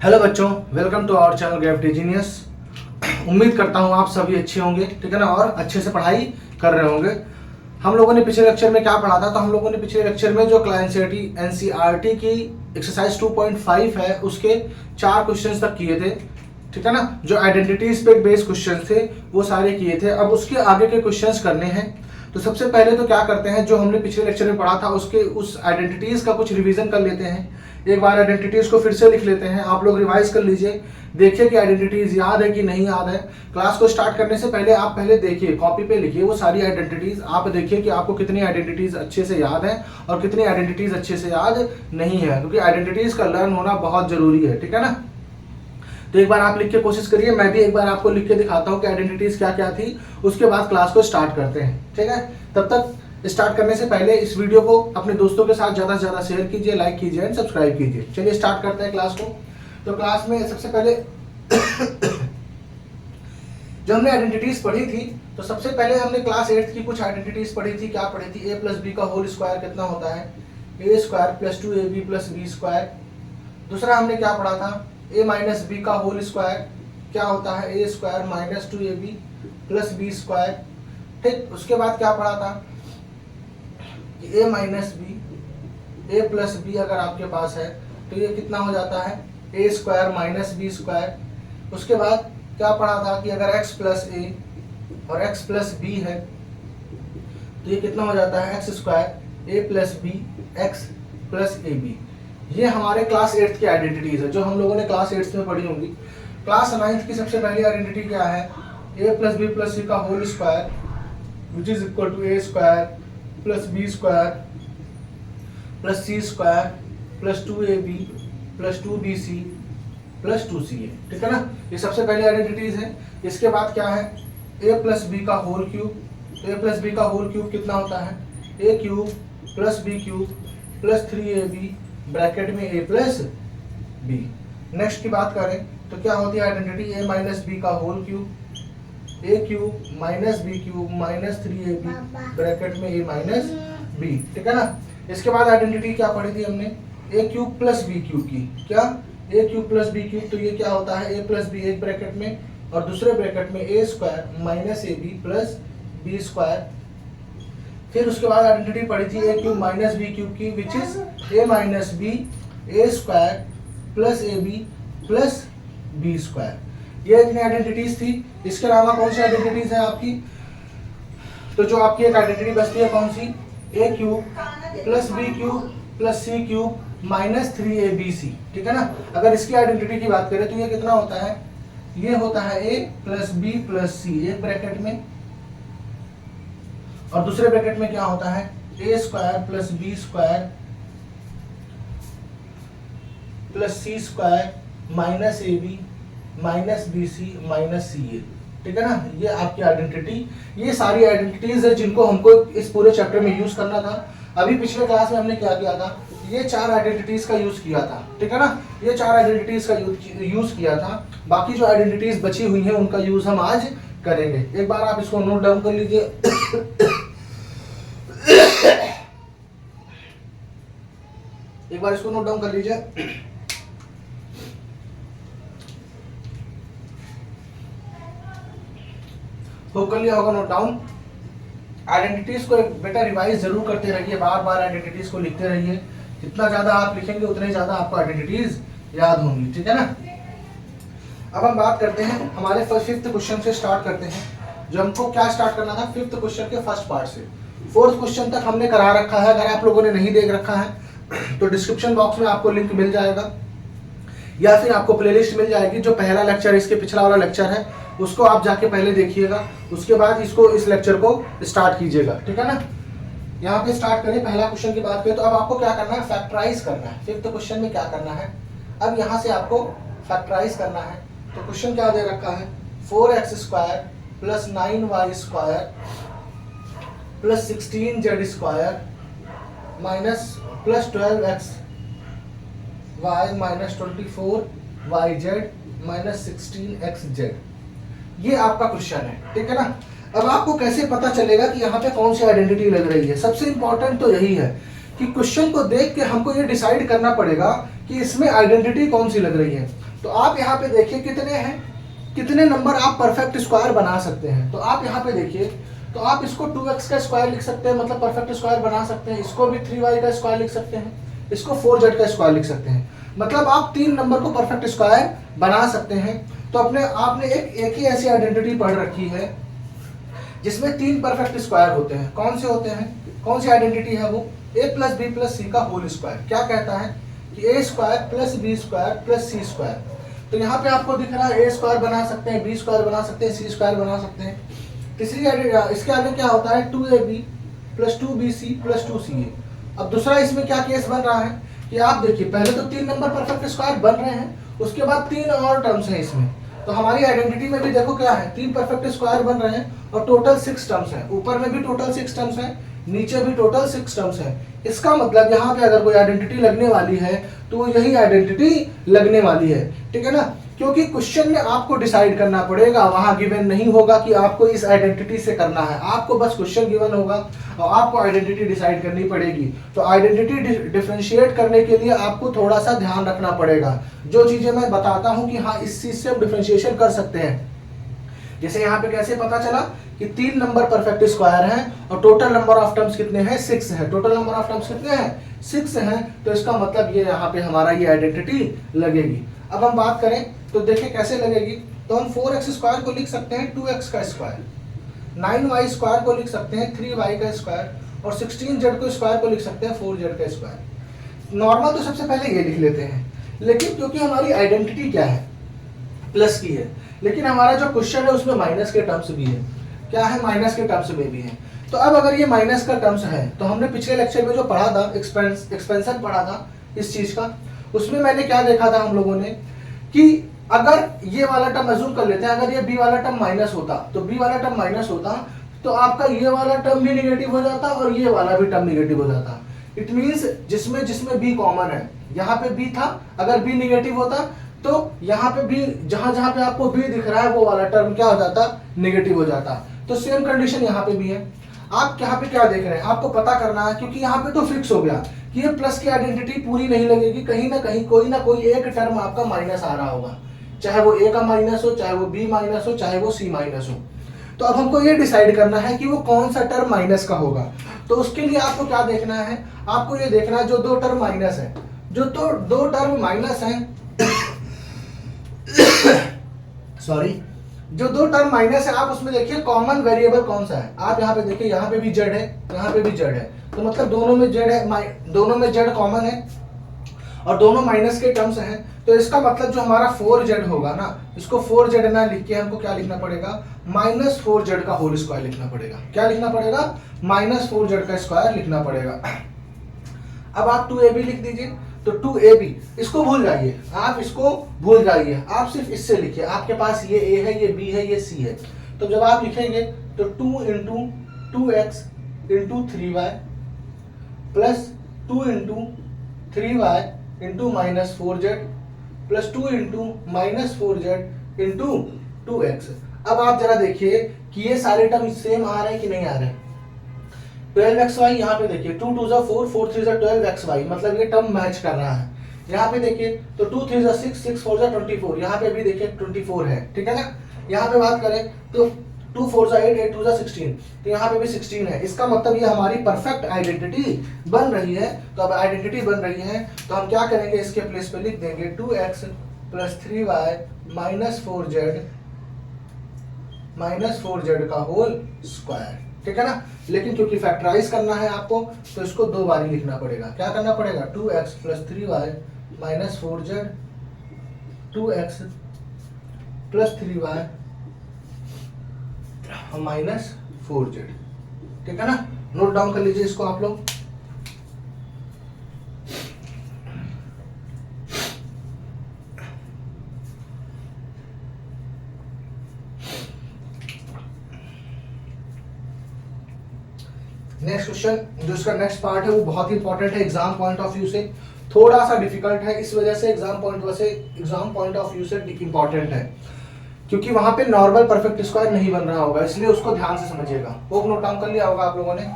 Hello बच्चों, welcome to our channel gravity genius. उम्मीद करता हूँ आप सभी अच्छे होंगे, ठीक है ना, और अच्छे से पढ़ाई कर रहे होंगे। हम लोगों ने पिछले लेक्चर में क्या पढ़ा था? तो हम लोगों ने पिछले लेक्चर में जो एनसीईआरटी की एक्सरसाइज 2.5 है उसके 4 क्वेश्चंस तक किए थे, ठीक है ना। जो आइडेंटिटीज पे बेस्ड क्वेश्चन थे वो सारे किए थे। अब उसके आगे के क्वेश्चंस करने हैं। तो सबसे पहले तो क्या करते हैं, जो हमने पिछले लेक्चर में पढ़ा था उसके उस आइडेंटिटीज का कुछ रिवीजन कर लेते हैं। एक बार आइडेंटिटीज को फिर से लिख लेते हैं। आप लोग रिवाइज कर लीजिए, देखिए कि आइडेंटिटीज याद है कि नहीं याद है। क्लास को स्टार्ट करने से पहले आप पहले देखिए, कॉपी पे लिखिए वो सारी आइडेंटिटीज। आप देखिए कि आपको कितनी आइडेंटिटीज अच्छे से याद है और कितनी आइडेंटिटीज अच्छे से याद नहीं है, क्योंकि आइडेंटिटीज का लर्न होना बहुत जरूरी है, ठीक है ना। तो एक बार आप लिख के कोशिश करिए, मैं भी एक बार आपको लिख के दिखाता हूँ कि आइडेंटिटीज क्या क्या थी। उसके बाद क्लास को स्टार्ट करते हैं, ठीक है। तब तक स्टार्ट करने से पहले इस वीडियो को अपने दोस्तों के साथ ज्यादा से ज्यादा शेयर कीजिए, लाइक कीजिए एंड सब्सक्राइब कीजिए। चलिए स्टार्ट करते हैं क्लास को। तो क्लास में सबसे पहले जब हमने आइडेंटिटीज पढ़ी थी तो सबसे पहले हमने क्लास 8 की कुछ आइडेंटिटीज पढ़ी थी। क्या पढ़ी थी? a प्लस बी का होल स्क्वायर कितना होता है? a square plus 2ab plus B square. दूसरा हमने क्या पढ़ा था? a माइनस बी का होल स्क्वायर क्या होता है? a square minus 2ab plus B square. ठीक, उसके बाद क्या पढ़ा था? a minus B, a plus B अगर आपके पास है तो ये कितना हो जाता है? a square minus B square. उसके बाद क्या पढ़ा था कि अगर x प्लस ए और x प्लस बी है तो ये कितना हो जाता है? x square a plus B X plus A B. ये हमारे क्लास 8 की आइडेंटिटीज है जो हम लोगों ने क्लास 8 में पढ़ी होंगी। क्लास 9 की सबसे पहली आइडेंटिटी क्या है? a plus B plus C का whole square which is equal to a square plus B square plus C square plus 2ab plus 2bc plus 2ca, ठीक है ना। ये सबसे पहली आइडेंटिटीज है। इसके बाद क्या है? a प्लस बी का whole cube. a plus B का होल क्यूब कितना होता है? a cube plus B cube plus 3ab bracket में a प्लस बी। नेक्स्ट की बात करें तो क्या होती है आइडेंटिटी? a माइनस बी का whole cube, a cube minus B cube minus 3ab bracket में a माइनस बी, ठीक है ना। इसके बाद आइडेंटिटी क्या पढ़ी थी हमने? a cube plus B cube की। क्या? a cube plus B cube, तो ये क्या होता है? a प्लस बी एक ब्रैकेट में और दूसरे ब्रैकेट में a square minus A B plus B square. फिर उसके बाद आइडेंटिटी पढ़ी थी a cube minus B cube की which is a minus B A square plus A B plus B square. ये इतनी आइडेंटिटीज थी। इसके अलावा कौन सी आइडेंटिटीज है आपकी? तो जो आपकी एक आइडेंटिटी बचती है कौन सी? a cube plus B cube plus C cube minus 3abc, ठीक है ना। अगर इसकी आइडेंटिटी की बात करें तो ये कितना होता है? ये होता है a प्लस बी प्लस सी एक ब्रैकेट में और दूसरे ब्रैकेट में क्या होता है? a square plus B square plus C square minus A B minus B C minus C A, ठीक है ना। ये आपकी आइडेंटिटी, ये सारी आइडेंटिटीज है जिनको हमको इस पूरे चैप्टर में यूज करना था। अभी पिछले क्लास में हमने क्या किया था? ये 4 आइडेंटिटीज का यूज किया था, ठीक है ना। ये 4 आइडेंटिटीज का यूज किया था। बाकी जो आइडेंटिटीज बची हुई हैं उनका यूज हम आज करेंगे। एक बार आप इसको नोट डाउन कर लीजिए। एक बार इसको नोट डाउन कर लीजिए। तो कर लिया होगा नोट डाउन। आइडेंटिटीज को बेटा रिवाइज जरूर करते रहिए, बार बार आइडेंटिटीज को लिखते रहिए। जितना ज्यादा आप लिखेंगे उतने ज्यादा आपको आइडेंटिटीज याद होंगी, ठीक है ना। अब हम बात करते हैं हमारे 5th क्वेश्चन से स्टार्ट करते हैं। जो हमको क्या स्टार्ट करना था? 5th क्वेश्चन के फर्स्ट पार्ट से 4th क्वेश्चन तक हमने करा रखा है। अगर आप लोगों ने नहीं देख रखा है तो डिस्क्रिप्शन बॉक्स में आपको लिंक मिल जाएगा या फिर आपको प्लेलिस्ट मिल जाएगी। जो पहला लेक्चर, इसके पिछला वाला लेक्चर है, उसको आप जाके पहले देखिएगा, उसके बाद इस लेक्चर को स्टार्ट कीजिएगा, ठीक है ना। यहाँ पे स्टार्ट करें, पहला क्वेश्चन की बात करें तो अब आपको क्या करना है? फैक्टराइज करना है। 5th क्वेश्चन में क्या करना है? अब यहाँ से आपको फैक्टराइज करना है। तो क्वेश्चन क्या दे रखा है? 4x square plus 9y square plus 16z square minus plus 12x y minus 24yz minus 16xz। ये आपका क्वेश्चन है, ठीक है ना। अब आपको कैसे पता चलेगा कि यहाँ पे कौन सी आइडेंटिटी लग रही है? सबसे इंपॉर्टेंट तो यही है कि क्वेश्चन को देख के हमको ये डिसाइड करना पड़ेगा कि इसमें आइडेंटिटी कौन सी लग रही है। तो आप यहाँ पे देखिए कितने हैं, कितने नंबर आप परफेक्ट स्क्वायर बना सकते हैं। तो आप यहाँ पे देखिए, तो आप इसको 2x का स्क्वायर लिख सकते हैं, मतलब परफेक्ट स्क्वायर बना सकते हैं। इसको भी 3y का स्क्वायर लिख सकते हैं, इसको 4z का स्क्वायर लिख सकते हैं। मतलब आप 3 नंबर को परफेक्ट स्क्वायर बना सकते हैं। तो अपने आपने एक ही ऐसी आइडेंटिटी पढ़ रखी है जिसमें 3 परफेक्ट स्क्वायर होते हैं। कौन से होते हैं, कौन सी आइडेंटिटी है वो? a plus B plus C का होल स्क्वायर। क्या कहता है कि A square plus B square plus C square. तो यहाँ पे आपको दिख रहा है ए स्क्वायर बना सकते हैं, बी स्क्वायर बना सकते हैं, सी स्क्वायर बना सकते हैं। तीसरी इसके आगे क्या होता है, 2ab plus 2bc plus 2ca। अब दूसरा इसमें क्या केस बन रहा है कि आप देखिए, पहले तो 3 नंबर परफेक्ट स्क्वायर बन रहे हैं, उसके बाद 3 और टर्म्स हैं इसमें। तो हमारी आइडेंटिटी में भी देखो क्या है, 3 परफेक्ट स्क्वायर बन रहे हैं और टोटल 6 टर्म्स हैं। ऊपर में भी टोटल 6 टर्म्स हैं, नीचे भी टोटल 6 टर्म्स हैं। इसका मतलब यहाँ पे अगर कोई आइडेंटिटी लगने वाली है तो वो यही आइडेंटिटी लगने वाली है, ठीक है ना। क्योंकि क्वेश्चन में आपको डिसाइड करना पड़ेगा, वहां गिवन नहीं होगा कि आपको इस आइडेंटिटी से करना है, आपको बस क्वेश्चन गिवन होगा और आपको आइडेंटिटी डिसाइड करनी पड़ेगी। तो आइडेंटिटी डिफरेंशिएट करने के लिए आपको थोड़ा सा ध्यान रखना पड़ेगा। जो चीजें मैं बताता हूं कि हाँ इस चीज से हम डिफरेंशिएशन कर सकते हैं। जैसे यहाँ पे कैसे पता चला कि 3 नंबर परफेक्ट स्क्वायर हैं और टोटल नंबर ऑफ टर्म्स कितने हैं, 6 है। टोटल नंबर ऑफ टर्म्स कितने हैं, 6 हैं। तो इसका मतलब ये यहाँ पे हमारा ये आइडेंटिटी लगेगी। अब हम बात करें तो देखिए कैसे लगेगी। तो हम 4x स्क्वायर को लिख सकते हैं 2x का स्क्वायर, 9y स्क्वायर को लिख सकते हैं 3y का स्क्वायर और 16z को स्क्वायर को लिख सकते हैं 4z का स्क्वायर। नॉर्मल तो सबसे पहले ये लिख लेते हैं, लेकिन क्योंकि हमारी आइडेंटिटी क्या है, प्लस की है, लेकिन हमारा जो क्वेश्चन है उसमें माइनस के टर्म्स भी है। क्या है, माइनस के टर्म्स में भी है। तो अब अगर ये माइनस का टर्म्स है तो हमने पिछले लेक्चर में जो पढ़ा था, एक्सपेंशन पढ़ा था इस चीज का, उसमें मैंने क्या देखा था हम लोगों ने कि अगर ये वाला टर्म अज्यूम कर लेते हैं, अगर ये बी वाला टर्म माइनस होता तो बी वाला टर्म माइनस होता तो आपका ये वाला टर्म भी निगेटिव हो जाता और ये वाला भी टर्म निगेटिव हो जाता। इट मीन्स जिसमें जिसमें बी कॉमन है, यहाँ पे बी था, अगर बी निगेटिव होता तो यहाँ पे भी जहां जहां पे आपको बी दिख रहा है वो वाला टर्म क्या हो जाता, नेगेटिव हो जाता। तो सेम कंडीशन यहाँ पे भी है। आप यहाँ पे क्या देख रहे हैं, आपको पता करना है, क्योंकि यहाँ पे तो फिक्स हो गया कि ये प्लस की आइडेंटिटी पूरी नहीं लगेगी, कहीं ना कहीं कोई ना कोई एक टर्म आपका माइनस आ रहा होगा, चाहे वो ए का माइनस हो, चाहे वो बी माइनस हो, चाहे वो सी माइनस हो। तो अब हमको ये डिसाइड करना है कि वो कौन सा टर्म माइनस का होगा। तो उसके लिए आपको क्या देखना है, आपको ये देखना है जो 2 टर्म माइनस है, जो तो 2 टर्म माइनस है सॉरी, जो 2 टर्म माइनस है आप उसमें देखिए कॉमन वेरिएबल कौन सा है। आप यहाँ पे देखिए, यहाँ पे भी जेड है, यहाँ पे भी जेड है, तो मतलब दोनों में जेड है, दोनों में जेड कॉमन है और दोनों माइनस के टर्म्स हैं। तो इसका मतलब जो हमारा 4z होगा ना, इसको 4z ना लिख के हमको क्या लिखना पड़ेगा, -4z का होल स्क्वायर लिखना पड़ेगा। क्या लिखना पड़ेगा, -4z का स्क्वायर लिखना पड़ेगा। अब आप 2ab लिख दीजिए। तो 2ab, इसको भूल जाइए, आप इसको भूल जाइए, आप सिर्फ इससे लिखिए। आपके पास ये a है, ये b है, ये c है। तो जब आप लिखेंगे तो 2 into 2x into 3y plus 2 into 3y into -4z plus 2 into -4z into 2x। अब आप जरा देखिए कि ये सारे टर्म सेम आ रहे हैं कि नहीं आ रहे हैं। 12xy यहाँ पे देखिए, 2 2 4, 4 3 12xy, मतलब ये टर्म मैच कर रहा है। यहाँ पे देखिए तो 2 3 6, 6 4 24, यहाँ पे भी देखिए 24 है, ठीक है ना। यहाँ पे बात करें तो 2 4 8, 8 2 16, तो यहाँ पे भी 16 है। इसका मतलब ये हमारी परफेक्ट आइडेंटिटी बन रही है। तो अब आइडेंटिटी बन रही है तो हम क्या करेंगे, इसके प्लेस पे लिख देंगे 2x प्लस 3y -4z का होल स्क्वायर, ठीक है ना। लेकिन क्योंकि फैक्टराइज करना है आपको तो इसको 2 बार लिखना पड़ेगा। क्या करना पड़ेगा, 2x plus 3y -4z, 2x plus 3y -4z, ठीक है ना। नोट डाउन कर लीजिए इसको आप लोग। नेक्स्ट क्वेश्चन, जो इसका नेक्स्ट पार्ट है वो बहुत ही इंपॉर्टेंट है एग्जाम पॉइंट ऑफ व्यू से, थोड़ा सा डिफिकल्ट है, इस वजह से एग्जाम पॉइंट ऑफ व्यू से इंपॉर्टेंट है, क्योंकि वहां पे नॉर्मल परफेक्ट स्क्वायर नहीं बन रहा होगा, इसलिए उसको ध्यान से समझिएगा। होप नोट डाउन कर लिया होगा आप लोगों ने।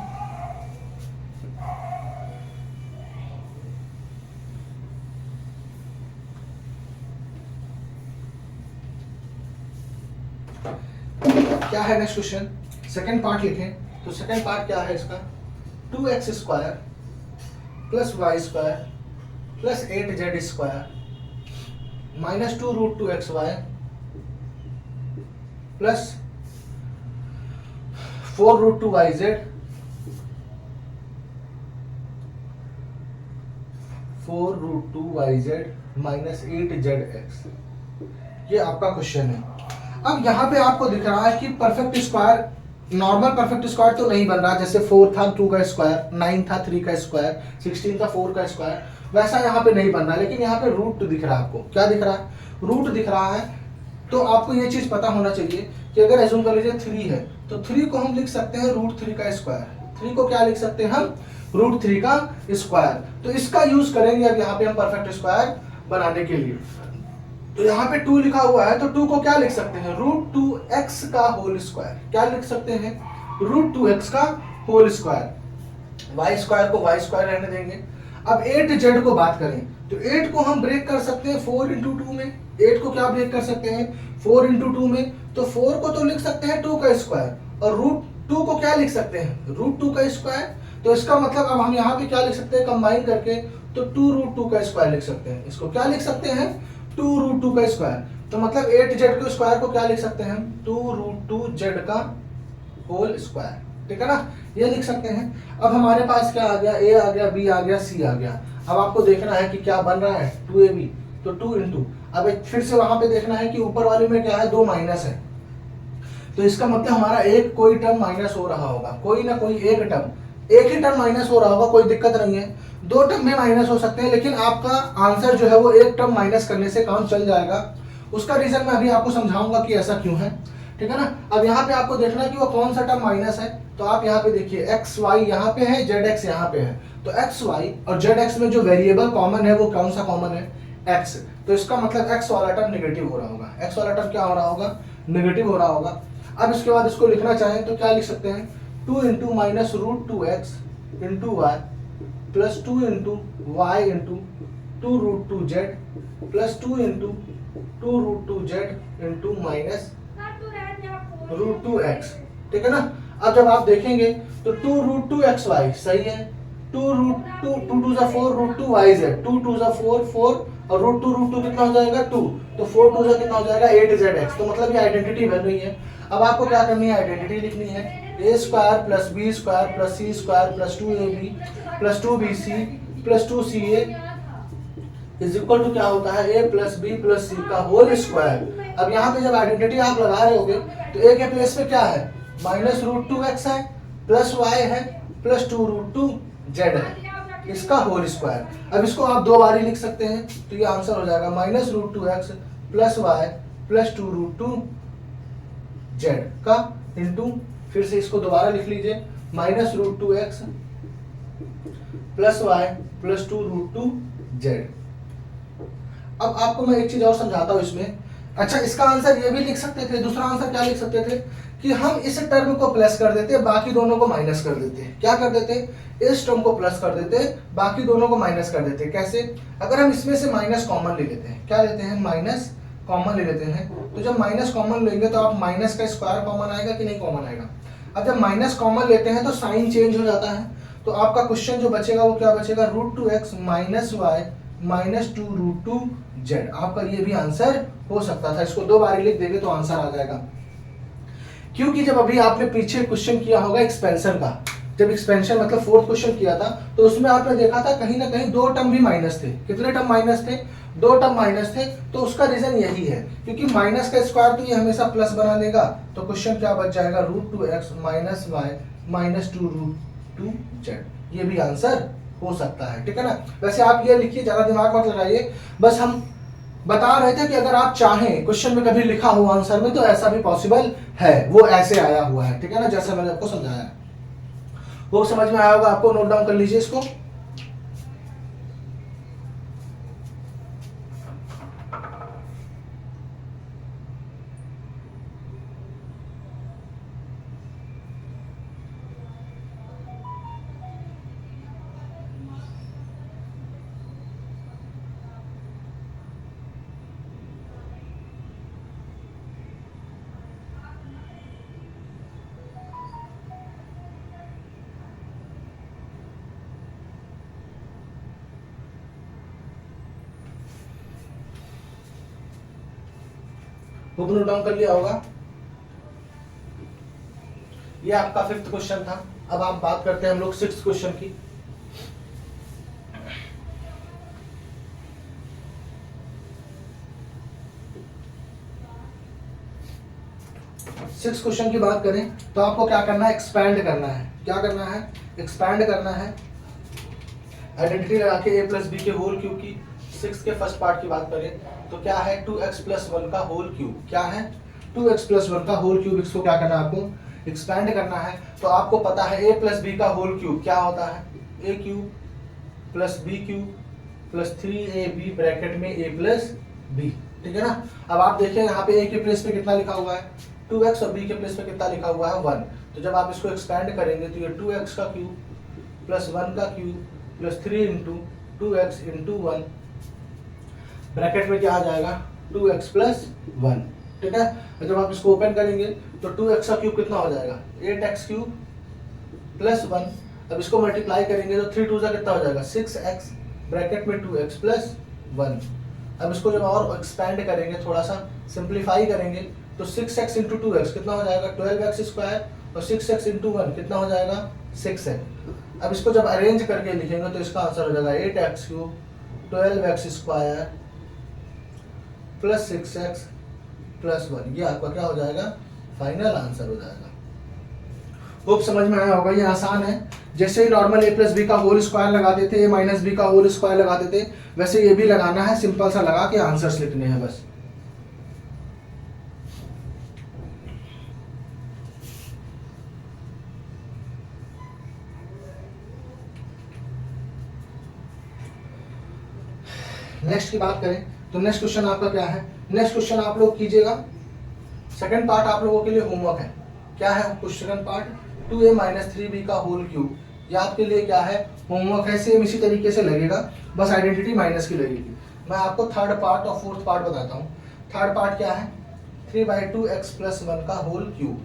क्या है नेक्स्ट क्वेश्चन, सेकंड पार्ट लिखें। तो सेकंड पार्ट क्या है इसका, 2x² plus y square plus 8z square minus 2√2xy plus 4√2yz 4√2yz minus 8zx। ये आपका क्वेश्चन है। अब यहाँ पे आपको दिख रहा है कि perfect square, normal perfect square तो नहीं बन रहा, जैसे 4 था 2 का स्क्वायर, 9 था 3 का स्क्वायर, 16 था 4 का स्क्वायर, वैसा यहाँ पे नहीं बन रहा। लेकिन यहाँ पे रूट दिख रहा है आपको, क्या दिख रहा है, रूट दिख रहा है। तो आपको ये चीज पता होना चाहिए कि अगर एज्यूम कर लीजिए 3 है तो 3 को हम लिख सकते हैं √3 का स्क्वायर। 3 को क्या लिख सकते हैं हम, √3 का स्क्वायर। तो इसका यूज करेंगे अब यहाँ पे हम परफेक्ट स्क्वायर बनाने के लिए। तो यहाँ पे 2 लिखा हुआ है, तो 2 को क्या लिख सकते हैं, √2x का होल स्क्वायर। क्या लिख सकते हैं, √2x का होल स्क्वायर। वाई स्क्वायर को वाई स्क्वायर रहने देंगे। अब 8z को बात करें तो 8 को हम ब्रेक कर सकते हैं 4 × 2 में। 8 को क्या ब्रेक कर सकते हैं, 4 × 2 में। तो 4 को तो लिख सकते हैं 2 का स्क्वायर, और √2 को क्या लिख सकते हैं, √2 का स्क्वायर। तो इसका मतलब अब हम यहाँ पे क्या लिख सकते हैं, कंबाइन करके तो 2√2 का स्क्वायर लिख सकते हैं। इसको क्या लिख सकते हैं, 2√2 का स्क्वायर। तो मतलब 8z के स्क्वायर को क्या लिख सकते हैं हम, 2√2z का होल स्क्वायर। ठीक है ना, ये लिख सकते हैं। अब हमारे पास क्या आ गया, a आ गया, b आ गया, c आ गया। अब आपको देखना है कि क्या बन रहा है, 2ab, तो 2 × अब फिर से वहां पे देखना है कि ऊपर वाले में क्या है, 2 माइनस है। तो इसका मतलब हमारा एक कोई टर्म माइनस हो रहा होगा, कोई ना कोई एक टर्म, एक ही टर्म माइनस हो रहा होगा, कोई दिक्कत नहीं है। 2 टर्म भी माइनस हो सकते हैं, लेकिन आपका आंसर जो है वो एक टर्म माइनस करने से काम चल जाएगा। उसका रीजन मैं अभी आपको समझाऊंगा कि ऐसा क्यों है। ठीक है ना। अब यहाँ पे आपको देखना है कि वो कौन सा टर्म माइनस है। तो आप यहाँ पे देखिए एक्स वाई यहाँ पे है, जेड एक्स यहाँ पे है। तो एक्स वाई और जेड एक्स में जो वेरिएबल कॉमन है वो कौन सा कॉमन है, एक्स। तो इसका मतलब एक्स वाला टर्म निगेटिव हो रहा होगा, एक्स वाला टर्म क्या हो रहा होगा, निगेटिव हो रहा होगा। अब इसके बाद इसको लिखना चाहें तो क्या लिख सकते हैं, 2 × minus √2x × y plus 2 × y × 2√2z plus 2 × 2√2z × minus √2x। ठीक है ना। अब जब आप देखेंगे तो 2√2xy सही है, 2√2 2 × 4 √2yz, 2 × 4 4 और √2 कितना हो जाएगा 2, तो 4 2 कितना हो जाएगा 8zx। तो मतलब ये आइडेंटिटी बन रही है। अब आपको क्या करनी है, आइडेंटिटी लिखनी है, a² plus b² plus c² plus 2ab plus 2bc plus 2ca is equal to क्या होता है, a plus b plus c का होल स्क्वायर। अब यहाँ पे जब आइडेंटिटी आप लगा रहे होगे तो a के प्लेस पे क्या है, माइनस √2x है प्लस y है प्लस 2√2z है, इसका होल स्क्वायर। अब इसको आप 2 बार ही लिख सकते हैं, तो ये आंसर हो जाएगा minus √2x plus y plus 2√2z का इंटू, फिर से इसको दोबारा लिख लीजिए, minus √2x plus y plus 2√2z। अब आपको मैं एक चीज और समझाता हूं इसमें। अच्छा, इसका आंसर ये भी लिख सकते थे, दूसरा आंसर क्या लिख सकते थे कि हम इस टर्म को प्लस कर देते, बाकी दोनों को माइनस कर देते। क्या कर देते, इस टर्म को प्लस कर देते, बाकी दोनों को माइनस कर देते। कैसे, अगर हम इसमें से माइनस कॉमन ले लेते हैं, क्या लेते हैं, माइनस कॉमन ले लेते हैं। तो जब माइनस कॉमन लेंगे तो आप माइनस का स्क्वायर कॉमन आएगा कि नहीं कॉमन आएगा। अब जब माइनस कॉमन लेते हैं तो साइन चेंज हो जाता है। तो आपका क्वेश्चन जो बचेगा वो क्या बचेगा, √2x minus y minus 2√2z। आपका ये भी आंसर हो सकता था। इसको 2 बार लिख देंगे तो आंसर आ जाएगा। क्योंकि जब अभी आपने पीछे क्वेश्चन किया होगा एक्सपेंशन का, जब एक्सपेंशन मतलब 4th क्वेश्चन किया था, तो उसमें आपने देखा था कहीं ना कहीं 2 टर्म भी माइनस थे। कितने टर्म माइनस थे, 2 टर्म माइनस थे। तो उसका रीजन यही है, क्योंकि माइनस का स्क्वायर तो ये हमेशा प्लस बना देगा। तो क्वेश्चन क्या बच जाएगा, √2x minus y minus 2√2z। ये भी आंसर हो सकता है। ठीक है ना। वैसे आप ये लिखिए, ज्यादा दिमाग मत लगाइए, बस हम बता रहे थे कि अगर आप चाहें क्वेश्चन में कभी लिखा हो आंसर में तो ऐसा भी पॉसिबल है, वो ऐसे आया हुआ है। ठीक है ना, जैसा मैंने आपको समझाया, वो समझ में आया होगा आपको। नोट डाउन कर लीजिए इसको। होप नोट डाउन कर लिया होगा। ये आपका 5th क्वेश्चन था। अब आप बात करते हैं हम लोग 6th क्वेश्चन की। 6th क्वेश्चन की बात करें तो आपको क्या करना है, एक्सपैंड करना है। क्या करना है, एक्सपैंड करना है। आइडेंटिटी लगा के a प्लस बी के होल क्यूब की 6 के फर्स्ट पार्ट की बात करें तो क्या है 2x प्लस 1 का होल क्यूब। क्या है 2x प्लस 1 का होल क्यूब। इसको क्या करना है, आपको एक्सपैंड करना है। तो आपको पता है a प्लस बी का होल क्यूब क्या होता है, a cube plus B cube plus 3ab bracket में a प्लस बी। ठीक है ना। अब आप देखिए यहाँ पे a के प्लेस पे कितना लिखा हुआ है 2x और b के प्लेस पे कितना लिखा हुआ है 1। तो जब आप इसको एक्सपैंड करेंगे तो ये 2x का क्यूब प्लस 1 का cube plus 3 into 2x into 1 bracket में क्या आ जाएगा 2x प्लस 1। ठीक है। जब आप इसको ओपन करेंगे तो 2x का क्यूब कितना हो जाएगा 8x क्यूब प्लस 1। अब इसको मल्टीप्लाई करेंगे तो 3 2 जा कितना हो जाएगा 6x ब्रैकेट में 2x प्लस 1। अब इसको जब और एक्सपैंड करेंगे, थोड़ा सा सिंप्लीफाई करेंगे तो 6x इंटू 2x कितना हो जाएगा 12x स्क्वायर और 6x इंटू 1 कितना हो जाएगा 6x। अब इसको जब अरेंज करके लिखेंगे तो इसका आंसर हो जाएगा 8x cube 12x square plus 6x plus 1। ये आपका क्या हो जाएगा, फाइनल आंसर हो जाएगा। होप समझ में आया होगा। ये आसान है। जैसे ही नॉर्मल a प्लस बी का होल स्क्वायर लगाते थे, a माइनस बी का होल स्क्वायर लगाते थे, वैसे ये भी लगाना है। सिंपल सा लगा के आंसर्स लिखने हैं बस। नेक्स्ट की बात करें तो नेक्स्ट क्वेश्चन आपका क्या है, नेक्स्ट क्वेश्चन आप लोग कीजिएगा। सेकंड पार्ट आप लोगों के लिए होमवर्क है। क्या है question part 2a minus 3b का होल क्यूब। ये आपके लिए क्या है, होमवर्क है। सेम इसी तरीके से लगेगा, बस आइडेंटिटी माइनस की लगेगी। मैं आपको थर्ड पार्ट और फोर्थ पार्ट बताता हूँ। थर्ड पार्ट क्या है 3/2x प्लस 1 का होल क्यूब।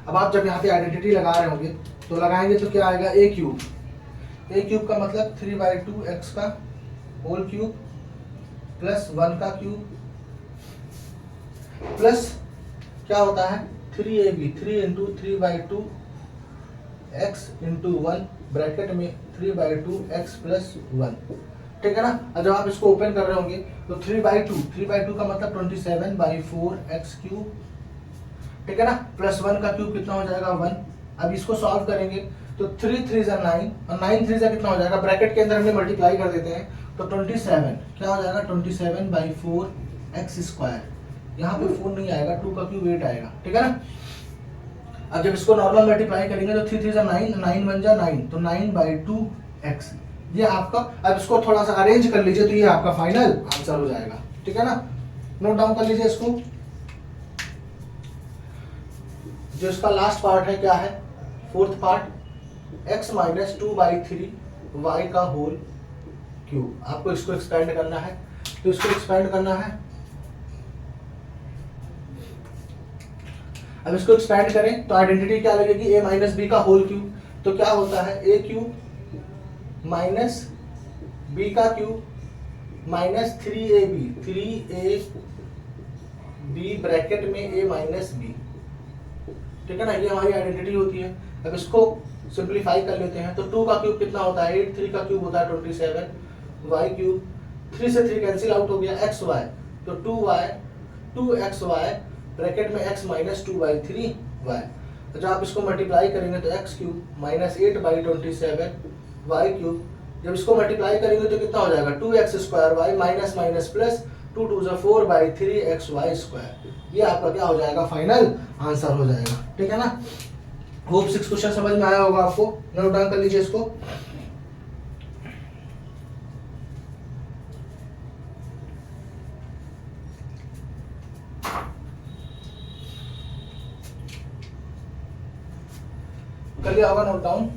अब आप जब यहाँ पे आइडेंटिटी लगा रहे होंगे तो लगाएंगे तो क्या आएगा a क्यूब। a क्यूब का मतलब 3/2x का होल क्यूब प्लस 1 का क्यूब प्लस क्या होता है 3ab 3 into 3/2 x into 1 bracket में 3/2 x प्लस 1। ठीक है ना। और जब आप इसको ओपन कर रहे होंगे तो 3/2 का मतलब 27/4 x क्यूब। ठीक है ना। प्लस 1 का क्यूब कितना हो जाएगा 1। अब इसको सॉल्व करेंगे तो 3 3 जा 9 और 9 3 जा कितना हो जाएगा, ब्रैकेट के अंदर हमने मल्टीप्लाई कर देते हैं तो 27 क्या हो जाएगा 27/4 x स्क्वायर। यहाँ पे 4 नहीं आएगा, 2 का क्यूब 8 आएगा। ठीक है ना। अब जब इसको नॉर्मल मल्टीप्लाई करेंगे तो 3 3 जा 9 9 1 जा 9 तो 9/2 x। ये आपका, अब इसको थोड़ा सा अरेंज कर लीजिए तो ये आपका फाइनल आंसर हो जाएगा। ठीक है ना। नोट डाउन कर लीजिए इसको। जो इसका लास्ट पार्ट है क्या है, fourth part x minus 2/3 y का होल क्यूब। आपको इसको एक्सपेंड करना है तो इसको एक्सपेंड करना है। अब इसको एक्सपेंड करें तो आइडेंटिटी क्या लगेगी a माइनस बी का होल क्यूब। तो क्या होता है a क्यूब माइनस b का क्यूब माइनस 3ab ब्रैकेट में a माइनस b। ठीक है ना। ये हमारी आइडेंटिटी होती है। अब इसको सिंप्लीफाई कर लेते हैं तो 2 का क्यूब कितना होता है 8, 3 का क्यूब होता है 27, y क्यूब 3 से 3 कैंसिल आउट हो गया, xy तो 2xy ब्रैकेट में x माइनस 2/3y। तो जब आप इसको मल्टीप्लाई करेंगे तो x cube minus 8/27 y cube. जब इसको मल्टीप्लाई करेंगे तो कितना हो जाएगा 2x square y minus minus plus 2 2 जा 4/3xy स्क्वायर। ये आपका क्या हो जाएगा, फाइनल आंसर हो जाएगा। ठीक है ना। होप 6 क्वेश्चन समझ में आया होगा आपको। नोट डाउन कर लीजिए इसको। कर लिया होगा नोट डाउन।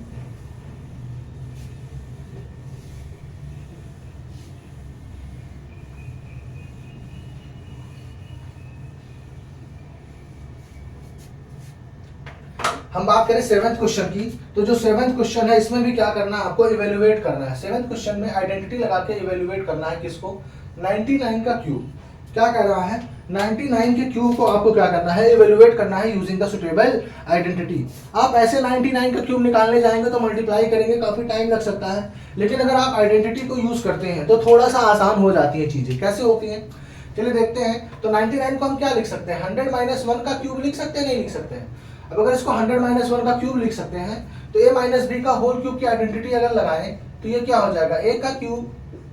हम बात करें 7th क्वेश्चन की तो जो 7th क्वेश्चन है इसमें भी क्या करना है, आपको इवेल्युएट करना है। 7th क्वेश्चन में आइडेंटिटी लगा के इवेल्युएट करना है किसको 99 का क्यूब। क्या कह रहा है, 99 के क्यूब को आपको क्या करना है, इवेल्युएट करना है यूजिंग द सुटेबल आइडेंटिटी। आप ऐसे 99 का क्यूब निकालने जाएंगे तो मल्टीप्लाई करेंगे, काफी टाइम लग सकता है, लेकिन अगर आप आइडेंटिटी को यूज करते हैं तो थोड़ा सा आसान हो जाती है चीजें। कैसे होती हैं, चलिए देखते हैं। तो 99 को हम क्या लिख सकते हैं, 100 - 1 का क्यूब लिख सकते हैं, नहीं लिख सकते हैं। अब अगर इसको 100 - 1 का क्यूब लिख सकते हैं तो a - b का होल क्यूब की आइडेंटिटी अगर लगाएं तो ये क्या हो जाएगा, a का क्यूब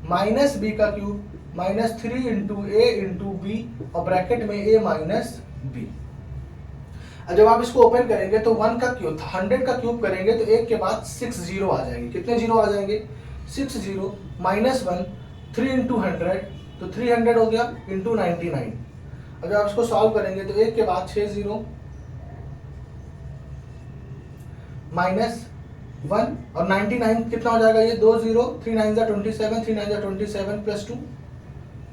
माइनस b का क्यूब माइनस 3 इंटू ए इंटू बी और ब्रैकेट में a माइनस बी। जब आप इसको ओपन करेंगे तो 1 का क्यूब 100 का क्यूब करेंगे तो एक के बाद 6 जीरो आ जाएंगे। कितने जीरो आ जाएंगे, 6 जीरो माइनस 1 3 इंटू 100 तो 300 हो गया इंटू 99। अब जब आप इसको सॉल्व करेंगे तो एक के बाद 6 जीरो माइनस 1 और 99 कितना हो जाएगा, ये 2 जीरो 3 9 27 3 9 27 प्लस 2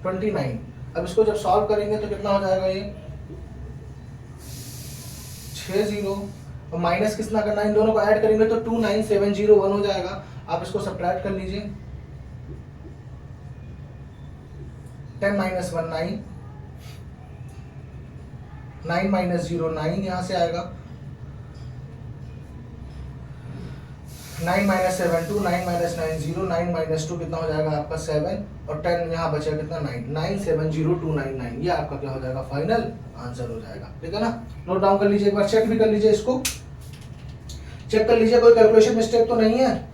29। अब इसको जब सॉल्व करेंगे तो कितना हो जाएगा, ये 6 जीरो और माइनस कितना करना है, इन दोनों को ऐड करेंगे तो 29701 हो जाएगा। आप इसको सब्ट्रैक्ट कर लीजिए, 10 - 1 9 9 - 0 9 यहां से आएगा, 9 - 7 2 9 - 9 0 9 - 2 कितना हो जाएगा आपका 7 और 10 यहाँ बचा कितना 9 970,299। ये आपका क्या हो जाएगा, फाइनल आंसर हो जाएगा। ठीक है ना, नोट डाउन कर लीजिए, एक बार चेक भी कर लीजिए, इसको चेक कर लीजिए कोई कैलकुलेशन मिस्टेक तो नहीं है।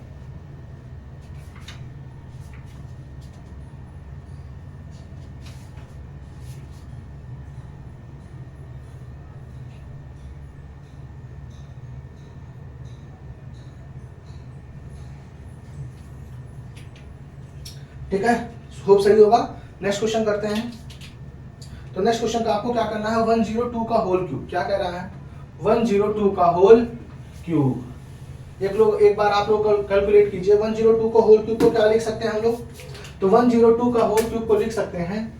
ठीक है, होप सही होगा। नेक्स्ट क्वेश्चन करते हैं। तो नेक्स्ट क्वेश्चन का आपको क्या करना है, 102 का होल क्यूब। क्या कह रहा है, 102 का होल क्यूब। एक बार आप लोग कैलकुलेट कीजिए, 102 का होल क्यूब को क्या लिख सकते हैं हम लोग, तो 102 का होल क्यूब को लिख सकते हैं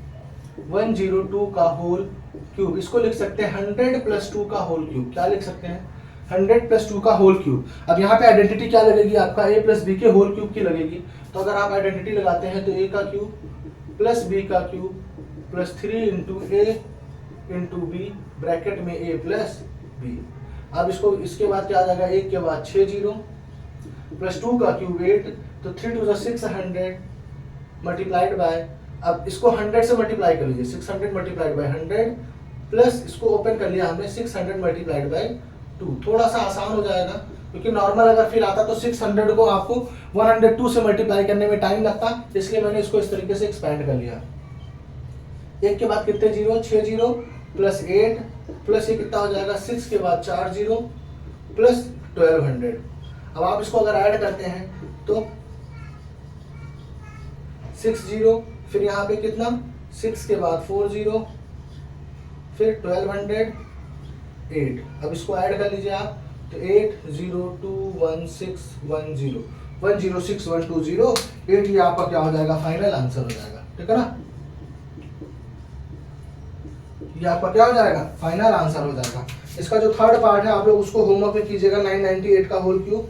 102 का होल क्यूब, इसको लिख सकते हैं 100 + 2 का होल क्यूब। क्या लिख सकते हैं, 100 + 2 का होल क्यूब। अब यहाँ पे आइडेंटिटी क्या लगेगी आपका, a + b के होल क्यूब की लगेगी। तो अगर आप आइडेंटिटी लगाते हैं तो a का क्यूब प्लस b का क्यूब प्लस 3 इंटू ए इंटू बी ब्रैकेट में a + b। अब इसको इसके बाद क्या आ जाएगा, एक के बाद 6 जीरो प्लस 2 का क्यूब 8 तो 3 2 600 मल्टीप्लाइड बाय, अब इसको 100 से मल्टीप्लाई कर लीजिए, 600 मल्टीप्लाइड बाय 100 प्लस इसको ओपन कर लिया हमने 600 मल्टीप्लाइड बाय 2। थोड़ा सा आसान हो जाएगा क्योंकि नॉर्मल अगर फिर आता तो 600 को आपको 102 से मल्टीप्लाई करने में टाइम लगता, इसलिए मैंने इसको इस तरीके से एक्सपेंड कर लिया। एक के बाद कितने जीरो, 6 जीरो प्लस 8 प्लस ये कितना हो जाएगा 6 के बाद 4 जीरो प्लस 1200। अब आप इसको अगर ऐड करते हैं तो 6 जीरो फिर यहाँ पे कितना 6 के बाद 4 जीरो फिर 1200 8। अब इसको ऐड कर लीजिए आप तो 8021610 106120 8 ये आपका क्या हो जाएगा, फाइनल आंसर हो जाएगा। ठीक है ना, ये आपका क्या हो जाएगा, फाइनल आंसर हो जाएगा। इसका जो थर्ड पार्ट है आप लोग उसको होमवर्क में कीजिएगा, 998 का होल क्यूब।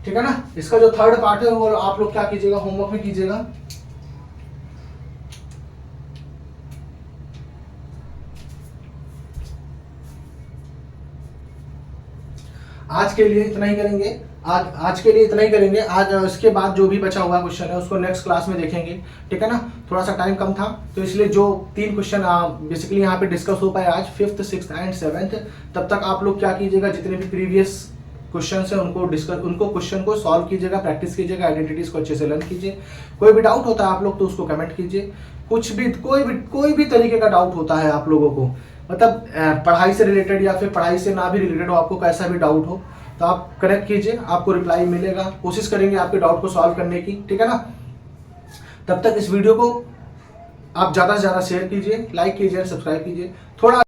ठीक है ना, इसका जो थर्ड पार्ट है वो आप लोग क्या कीजिएगा, होमवर्क में कीजिएगा। आज के लिए इतना ही करेंगे, आज के लिए इतना ही करेंगे। आज इसके बाद जो भी बचा हुआ क्वेश्चन है उसको नेक्स्ट क्लास में देखेंगे। ठीक है ना, थोड़ा सा टाइम कम था तो इसलिए जो 3 क्वेश्चन बेसिकली यहाँ पे डिस्कस हो पाए आज 5th 6th एंड 7th, तब तक आप लोग क्या कीजिएगा, जितने भी प्रीवियस क्वेश्चन है उनको क्वेश्चन को सॉल्व कीजिएगा, प्रैक्टिस कीजिएगा, आइडेंटिटीज को अच्छे से लर्न कीजिए। कोई भी डाउट होता है आप लोग तो उसको कमेंट कीजिए। कुछ भी कोई भी तरीके का डाउट होता है आप लोगों को, मतलब पढ़ाई से रिलेटेड या फिर पढ़ाई से ना भी रिलेटेड हो, आपको कैसा भी डाउट हो तो आप कनेक्ट कीजिए, आपको रिप्लाई मिलेगा। कोशिश करेंगे आपके डाउट को सॉल्व करने की। ठीक है ना, तब तक इस वीडियो को आप ज़्यादा से ज़्यादा शेयर कीजिए, लाइक कीजिए, सब्सक्राइब कीजिए। थोड़ा